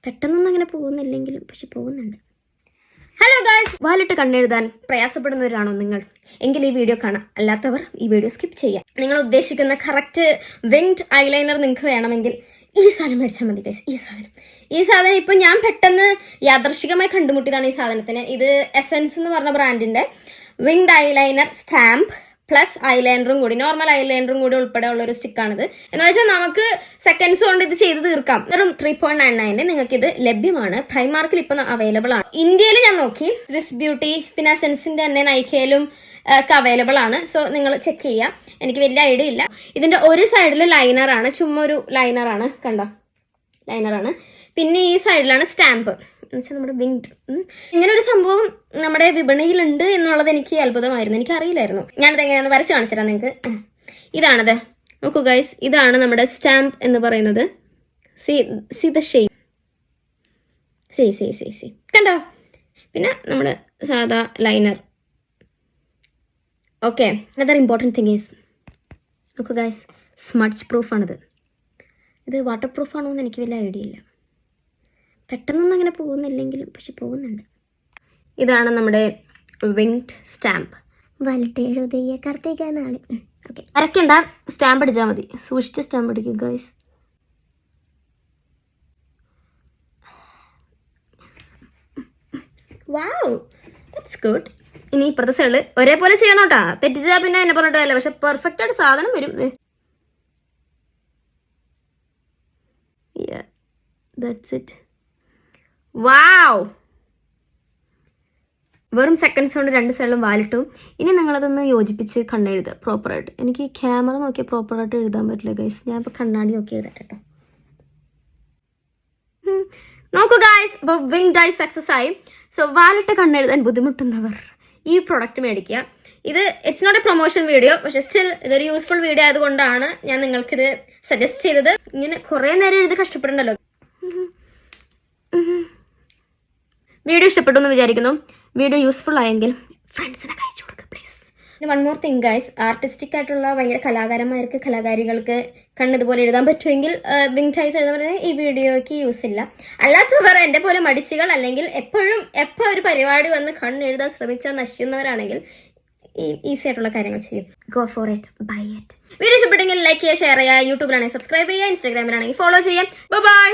പെട്ടെന്നൊന്നും അങ്ങനെ പോകുന്നില്ലെങ്കിലും പക്ഷെ പോകുന്നുണ്ട്. ഹലോ ഗായ്സ്, വാലിട്ട് കണ്ണെഴുതാൻ പ്രയാസപ്പെടുന്നവരാണോ നിങ്ങൾ? എങ്കിൽ ഈ വീഡിയോ കാണാം. അല്ലാത്തവർ ഈ വീഡിയോ സ്കിപ്പ് ചെയ്യാം. നിങ്ങൾ ഉദ്ദേശിക്കുന്ന കറക്റ്റ് വിങ്ഡ് ഐലൈനർ നിങ്ങൾക്ക് വേണമെങ്കിൽ ഈ സാധനം മേടിച്ചാൽ മതി ഗൈസ്. ഈ സാധനം ഇപ്പൊ ഞാൻ പെട്ടെന്ന് യാദർശികമായി കണ്ടുമുട്ടിയതാണ് ഈ സാധനത്തിന്. ഇത് എസൻസ് എന്ന് പറഞ്ഞ ബ്രാൻഡിന്റെ വിങ്ഡ് ഐലൈനർ സ്റ്റാമ്പ് പ്ലസ് ഐലൈനറും കൂടി, നോർമൽ ഐലൈനറും കൂടി ഉൾപ്പെടെ ഉള്ള ഒരു സ്റ്റിക്കാണിത്. എന്ന് വെച്ചാൽ നമുക്ക് സെക്കൻഡ്സ് കൊണ്ട് ഇത് ചെയ്ത് തീർക്കാം. വെറും 3.99 നിങ്ങൾക്ക് ഇത് ലഭ്യമാണ്. പ്രൈമാർക്കിൽ ഇപ്പൊ അവൈലബിൾ ആണ്. ഇന്ത്യയിൽ ഞാൻ നോക്കി, സ്വിസ് ബ്യൂട്ടി പിന്നെ എസൻസിന്റെ തന്നെ നൈക്കയിലും ഒക്കെ അവൈലബിൾ ആണ്. സോ നിങ്ങൾ ചെക്ക് ചെയ്യാം. എനിക്ക് വലിയ ഐഡിയ ഇല്ല. ഇതിന്റെ ഒരു സൈഡിൽ ലൈനറാണ്, ചുമ്മാ ഒരു ലൈനറാണ്, കണ്ടോ, ലൈനറാണ്. പിന്നെ ഈ സൈഡിലാണ് സ്റ്റാമ്പ് എന്നുവെച്ചാൽ നമ്മുടെ വിങ്ഡ്. ഇങ്ങനെ ഒരു സംഭവം നമ്മുടെ വിപണിയിലുണ്ട് എന്നുള്ളത് എനിക്ക് അത്ഭുതമായിരുന്നു, എനിക്ക് അറിയില്ലായിരുന്നു. ഞാനത് എങ്ങനെയാണെന്ന് വരച്ച് കാണിച്ചു തരാം നിങ്ങൾക്ക്. ഇതാണത്, നോക്കൂ ഗൈസ്, ഇതാണ് നമ്മുടെ സ്റ്റാമ്പ് എന്ന് പറയുന്നത്. സി ദ ഷേപ്പ്, സി കണ്ടോ. പിന്നെ നമ്മുടെ സാധാ liner. Okay, another important thing is, നോക്കൂ ഗൈസ്, സ്മഡ്ജ് പ്രൂഫാണിത്. ഇത് വാട്ടർ പ്രൂഫാണോ എന്ന് എനിക്ക് വലിയ ഐഡിയ ഇല്ല. പെട്ടെന്നൊന്നും അങ്ങനെ പോകുന്നില്ലെങ്കിലും പക്ഷെ പോകുന്നുണ്ട്. ഇതാണ് നമ്മുടെ വിങ്ഡ് സ്റ്റാമ്പ്. വലട്ട് എഴുതിയ കാർത്തികനാണ്. ഓക്കെ, വരയ്ക്കണ്ട, സ്റ്റാമ്പ് അടിച്ചാൽ മതി. സൂക്ഷിച്ച് സ്റ്റാമ്പ് അടിക്കും ഗൈസ്. Wow, that's good. ഇനി ഇപ്പുറത്തെ സൈഡിൽ ഒരേപോലെ ചെയ്യണം കേട്ടാ. തെറ്റിച്ചാൽ പിന്നെ എന്നെ പറഞ്ഞിട്ടല്ല, പക്ഷെ പെർഫെക്റ്റ് ആയിട്ട് സാധനം വരും. That's it. വാവ്, വെറും സെക്കൻഡ്സ് കൊണ്ട് രണ്ട് സൈഡിലും വാലിട്ടു. ഇനി നിങ്ങളതൊന്ന് യോജിപ്പിച്ച് കണ്ണെഴുതുക പ്രോപ്പറായിട്ട്. എനിക്ക് ക്യാമറ നോക്കിയാൽ പ്രോപ്പറായിട്ട് എഴുതാൻ പറ്റില്ല ഗൈസ്. ഞാൻ ഇപ്പോൾ കണ്ണാടി നോക്കി എഴുതട്ടെ കേട്ടോ. നോക്കൂ ഗൈസ്, ഇപ്പോൾ വിങ്ഡ് ഐ സക്സസ് ആയി. സോ വാലിട്ട് കണ്ണെഴുതാൻ ബുദ്ധിമുട്ടുന്നവർ ഈ പ്രൊഡക്റ്റ് മേടിക്കുക. ഇത് it's not a promotion video, പക്ഷെ സ്റ്റിൽ ഇതൊരു യൂസ്ഫുൾ വീഡിയോ ആയതുകൊണ്ടാണ് ഞാൻ നിങ്ങൾക്കിത് സജസ്റ്റ് ചെയ്തത്. ഇങ്ങനെ കുറേ നേരം എഴുതി കഷ്ടപ്പെടണ്ടല്ലോ. വീഡിയോ ഇഷ്ടപ്പെട്ടു എന്ന് വിചാരിക്കുന്നു. വീഡിയോ യൂസ്ഫുൾ ആയെങ്കിൽ ഫ്രണ്ട്സിനൊക്കെ അയച്ചു കൊടുക്കുക പ്ലീസ്. പിന്നെ one more thing guys, artistic ആയിട്ടുള്ള ഭയങ്കര കലാകാരന്മാർക്ക്, കലാകാരികൾക്ക് കണ്ണിതുപോലെ എഴുതാൻ പറ്റുമെങ്കിൽ വിങ്ഡ് ഐസ് എഴുതാൻ പറഞ്ഞാൽ ഈ വീഡിയോയ്ക്ക് യൂസ് ഇല്ല. അല്ലാത്തവർ എൻ്റെ പോലെ മടിച്ചുകൾ അല്ലെങ്കിൽ എപ്പോൾ ഒരു പരിപാടി വന്ന് കണ്ണെഴുതാൻ ശ്രമിച്ചാൽ നശിക്കുന്നവരാണെങ്കിൽ ഈസി ആയിട്ടുള്ള കാര്യങ്ങൾ ചെയ്യും. Go for it, buy it. Video ഇഷ്ടപ്പെട്ടെങ്കിൽ ലൈക്ക് ചെയ്യുക, ഷെയർ ചെയ്യുക. യൂട്യൂബിലാണെങ്കിൽ സബ്സ്ക്രൈബ് ചെയ്യുക, ഇൻസ്റ്റാഗ്രാമിലാണെങ്കിൽ ഫോളോ ചെയ്യാം. ബൈ.